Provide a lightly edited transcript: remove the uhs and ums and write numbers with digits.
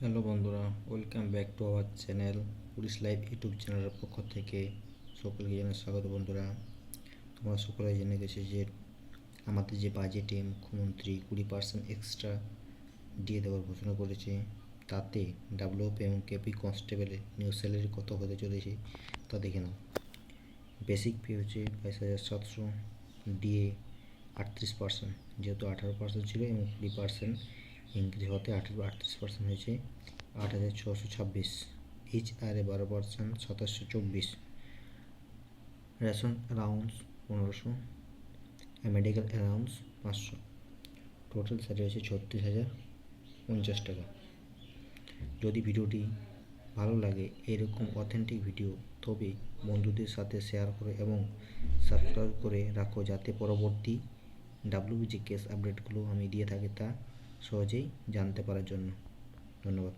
Hello বন্ধুরা, welcome back to our channel police live YouTube চ্যানেলের পক্ষ থেকে সকলকে জানাই স্বাগত। বন্ধুরা, তোমরা সকলে জেনে গেছে যে আমাদের যে বাজেটে মুখ্যমন্ত্রী 20% এক্সট্রা দিয়ে দেওয়ার ঘোষণা করেছে। তাতে ডাব্লিউপি এবং কেপি কনস্টেবলের নিউ স্যালারি কত হতে চলেছে তা দেখে নাও। বেসিক পে হচ্ছে 22,700, ডিএ 38%, যেহেতু 18% ছিল এবং 20% ইনক্রিজ হতে 38% হয়েছে 8,626। HRA 12%, 2,724। Ration allowance 1500, medical allowance 500। Total salary হচ্ছে 36,050 টাকা। যদি ভিডিওটি ভালো লাগে এরকম অথেন্টিক ভিডিও, তবে বন্ধুদের সাথে শেয়ার করো এবং সাবস্ক্রাইব করে রাখো, যাতে পরবর্তী ডাব্লিউবি যে কেস আপডেটগুলো আমি দিয়ে থাকি তা সহজেই জানতে পারার জন্য। ধন্যবাদ।